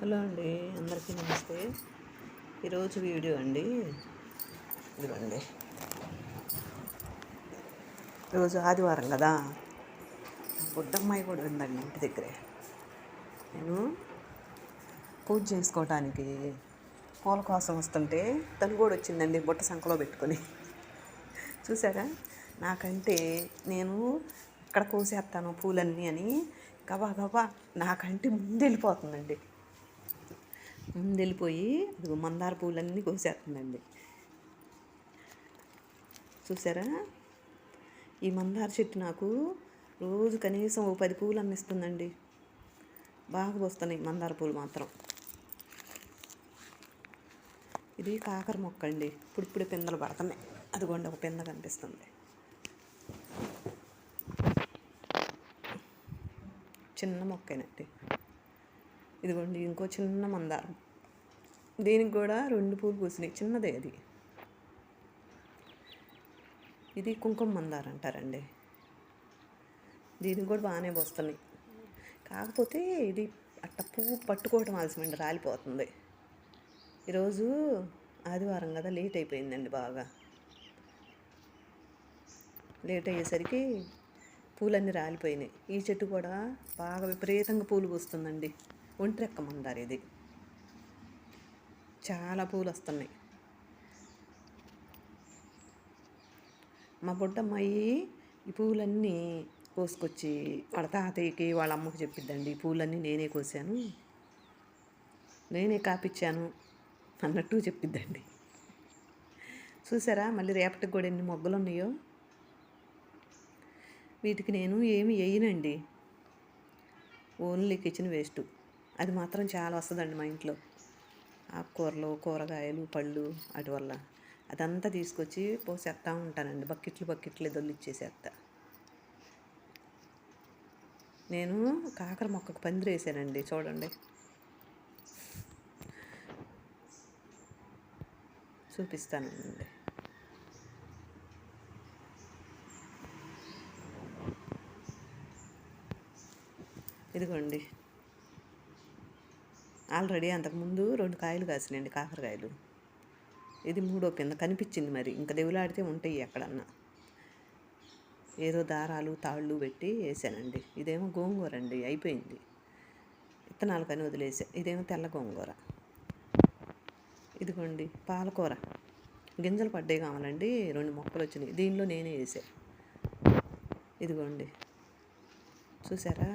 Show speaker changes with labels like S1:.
S1: Hello అండి, అందరికీ నమస్తే. ఈరోజు వీడియో అండి, ఇదిగోండి. ఈరోజు ఆదివారం కదా, బుడ్డమ్మాయి కూడా ఉందండి ఇంటి దగ్గరే. నేను పూజ చేసుకోవటానికి పూల కోసం వస్తుంటే తను కూడా వచ్చిందండి, బుట్ట సంకలో పెట్టుకొని. చూసారా? నాకంటే నేను ఇక్కడ కోసేస్తాను పూలన్నీ అని గబా గబా నాకంటే ముందు వెళ్ళిపోతుందండి. ముందెళ్ళిపోయి అది మందార పూలన్నీ కోసేస్తుందండి. చూసారా? ఈ మందార చెట్టు నాకు రోజు కనీసం 10 పూలు అందిస్తుందండి. బాగా వస్తున్నాయి మందార పూలు మాత్రం. ఇది కాకర మొక్క అండి, ఇప్పుడిప్పుడే పిందెలు పడుతున్నాయి. అదిగోండి, ఒక పిందె కనిపిస్తుంది. చిన్న మొక్కనండి. ఇదిగోండి, ఇంకో చిన్న మందారం. దీనికి కూడా 2 పూలు పూసినాయి, చిన్నదే అది. ఇది కుంకుమ మందారం అంటారండి. దీనికి కూడా బాగానే వస్తున్నాయి. కాకపోతే ఇది అట్ట పువ్వు పట్టుకోవటం ఆలస్యమండి, రాలిపోతుంది. ఈరోజు ఆదివారం కదా, లేట్ అయిపోయిందండి. బాగా లేట్ అయ్యేసరికి పూలన్నీ రాలిపోయినాయి. ఈ చెట్టు కూడా బాగా విపరీతంగా పూలు పూస్తుందండి. ఒంటిరెక్క మందార ఇది, చాలా పూలు వస్తున్నాయి. మా బుడ్డమ్మాయి ఈ పూలన్నీ కోసుకొచ్చి వాళ్ళ తాతయ్యకి వాళ్ళ అమ్మకి చెప్పిద్దండి, ఈ పూలన్నీ నేనే కోసాను, నేనే కాపిచ్చాను అన్నట్టు చెప్పిద్దండి. చూసారా? మళ్ళీ రేపటికి కూడా ఎన్ని మొగ్గలు ఉన్నాయో. వీటికి నేను ఏమి వేయనండి, ఓన్లీ కిచెన్ వేస్ట్. అది మాత్రం చాలా వస్తుందండి మా ఇంట్లో. ఆకుకూరలు, కూరగాయలు, పళ్ళు, అటు వల్ల అదంతా తీసుకొచ్చి పోసేస్తూ ఉంటానండి. బకెట్లు దొల్లిచ్చేసేస్తా. నేను కాకర మొక్కకు పందిరి వేసానండి, చూడండి. చూపిస్తానండి. ఇదిగోండి, ఆల్రెడీ అంతకుముందు 2 కాయలు కాసినాయండి కాకరకాయలు. ఇది 3వ కింద కనిపించింది. మరి ఇంకా దేవులాడితే ఉంటాయి ఎక్కడన్నా. ఏదో దారాలు తాళ్ళు పెట్టి వేసానండి. ఇదేమో గోంగూర అండి, అయిపోయింది. విత్తనాలు కానీ వదిలేసా. ఇదేమో తెల్ల గోంగూర. ఇదిగోండి పాలకూర, గింజలు పడ్డాయి కావాలండి, 2 మొక్కలు వచ్చినాయి. దీనిలో నేనే వేసా. ఇదిగోండి, చూసారా?